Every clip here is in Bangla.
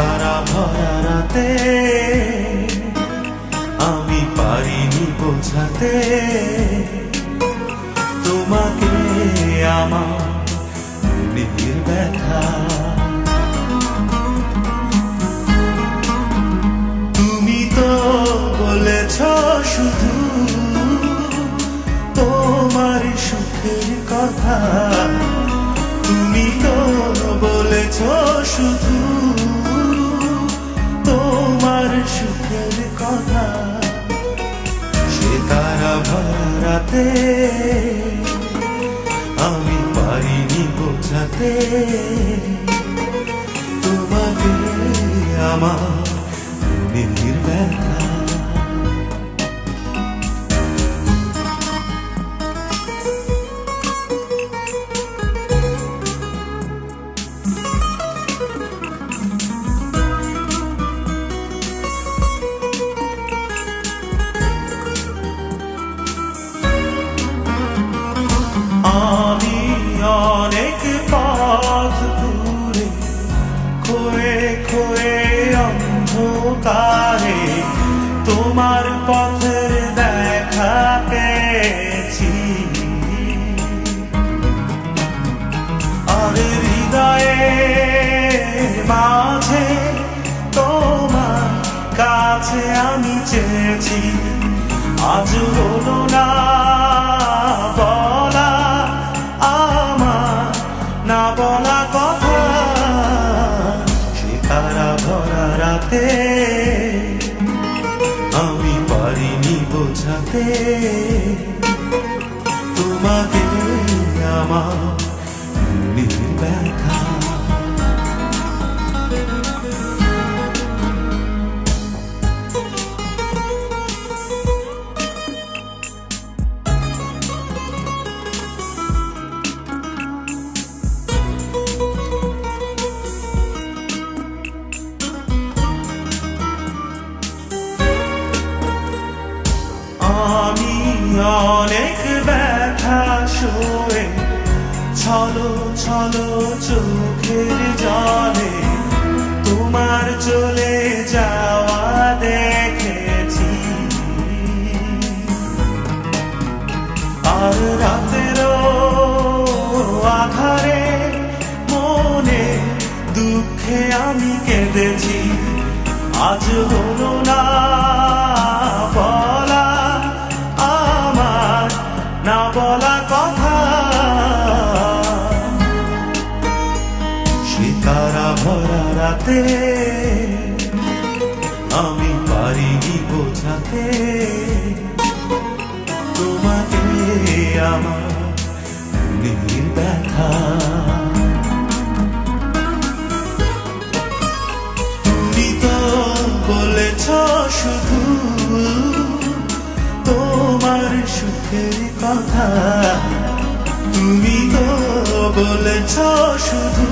তারা ভরা রাতে আমি পারিনি বোঝাতে তোমাকে আমার মনের ব্যথা। তুমি তো বলেছ শুধু তোমার সুখের কথা, তুমি তো বলেছ শুধু তোমার সুখের কথা। সে তারা ভরা রাতে আমি পারিনি বোঝাতে তোমাকে আমার মনের ব্যথা। আমি অনেক পথ ঘুরে খোয়ে খোয়ে অন্ধকারে তোমার পথের দেখা পেয়েছি। আর হৃদয়ের মাঝে তোমার কাছে আমি চেয়েছি। আজ হলো না বলা আমার না বলা কথা, সে তারা ভরা রাতে আমি পারিনি বোঝাতে তোমাকে আমার মনের ব্যথা। আমি অনেক ব্যথা সয়ে ছলো ছলো চোখের জলে তোমার চলে যাওয়া দেখেছি। আর রাতেরও আধারে মনে দুঃখে আমি কেঁদেছি। আজ হলো না বলা আমার না বলা কথা, সে তারা ভরা রাতে আমি পারিনি বোঝাতে তোমাকে আমার মনের ব্যথা। তুমি তো বলেছ শুধু তোমার সুখের কথা, তুমি তো বলেছ শুধু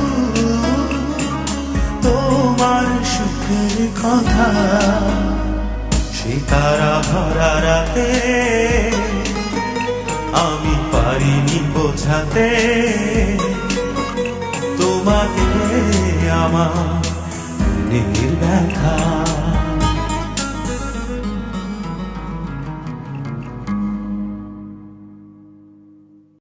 তোমার সুখের কথা। সে তারা ভরা রাতে আমি পারিনি বোঝাতে তোমাকে আমার মনের ব্যথা।